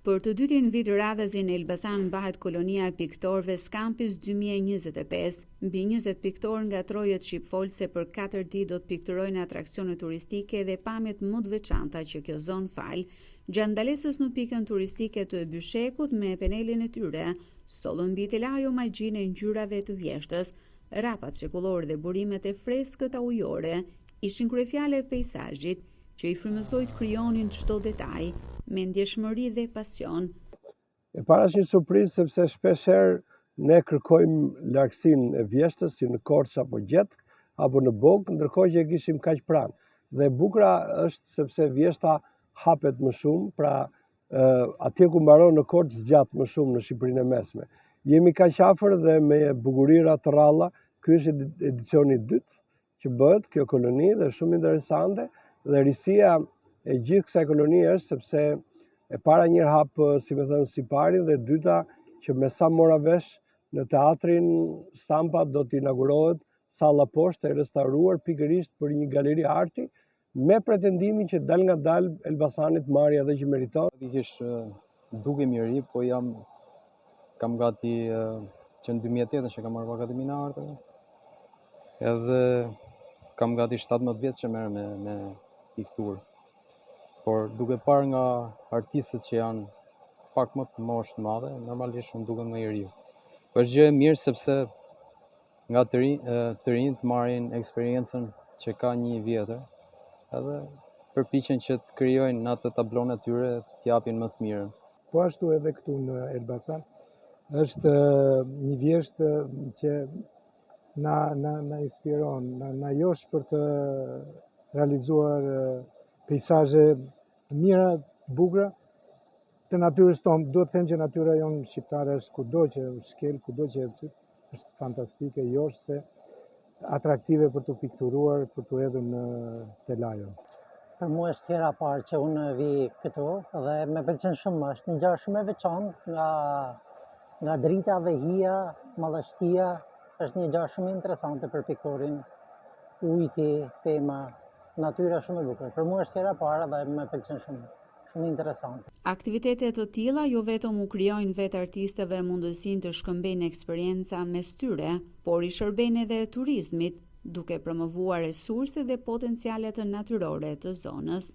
Për të dytin vit radhëzi në Elbasan mbahet kolonia e piktorëve Skampis 2025. Mbi 20 piktorë nga trojet shqipfolse për 4 ditë do të pikturojnë atraksione turistike dhe pamjet më të veçanta që kjo zonë fal. Gjatë ndalesës në pikën turistike të Byshekut me penelin e tyre, stollën mbi telajo magjinë e ngjyrave të vjeshtës, rapat çekullore dhe burimet e freskët ujore ishin kryefjale e peizazhit që i frymëzoi të krijonin çdo detaj me ndjeshmëri dhe pasion. E para është një surprizë sepse shpeshherë ne kërkojmë largësinë e vjeshtës si në Korçë apo Gjetk apo në Bogë, ndërkohë që e kishim kaq pranë. Dhe bukura është sepse vjeshta hapet më shumë, pra atje ku mbaron në Korçë zgjat më shumë në Shqipërinë e Mesme. Jemi kaq afër dhe me bukurira të rralla. Ky është edicioni i dytë që bëhet kjo koloni dhe shumë interesante dhe risia e gjithë kësaj kolonie është sepse e para njëherë hap, si më thënë, Siparin dhe dyta që me sa mora vesh në teatrin Stampa do të inaugurohet salla poshtë e restauruar pikërisht për një galeri arti me pretendimin që dal nga dal Elbasanit marrë edhe që meriton. Dukem i ri, po kam gati që në 2008 që kam marrë Akademinë e Arteve. Edhe kam gati 17 vjet që merrem me pikturë. Por duke parë nga artistët që janë pak më të moshë të madhe, normalisht unë dukem më i ri. Është gjë e mirë sepse nga të rinjt marrin eksperiencën që ka një vjetër, edhe përpiqen që të krijojnë në atë tablon e tyre të japin më të mirën. Po ashtu edhe këtu në Elbasan është një vjeshtë që na inspiron, na josh për të realizuar peizazhe të mira, bukura të natyrës tonë. Duhet të them që natyra jonë shqiptare është kudo që shkel, kudo që ecë, është fantastike, joshse, atraktive për të pikturuar, për të hedhur në telajo. Për mua është hera parë që unë vi këtu dhe me pëlqen shumë, është një gjë shumë e veçantë nga drita dhe hija, madhështia, është një gjë shumë interesante për piktorin, ujiti, tema, natyra shumë e bukur. Për mua është hera parë dhe me pëlqen shumë interesante. Aktivitetet të tilla jo vetëm u krijojnë vetë artistëve mundësinë të shkëmbejnë eksperjenca mes tyre, por i shërbejnë edhe turizmit, duke promovuar resurset dhe potencialet natyrore të zonës.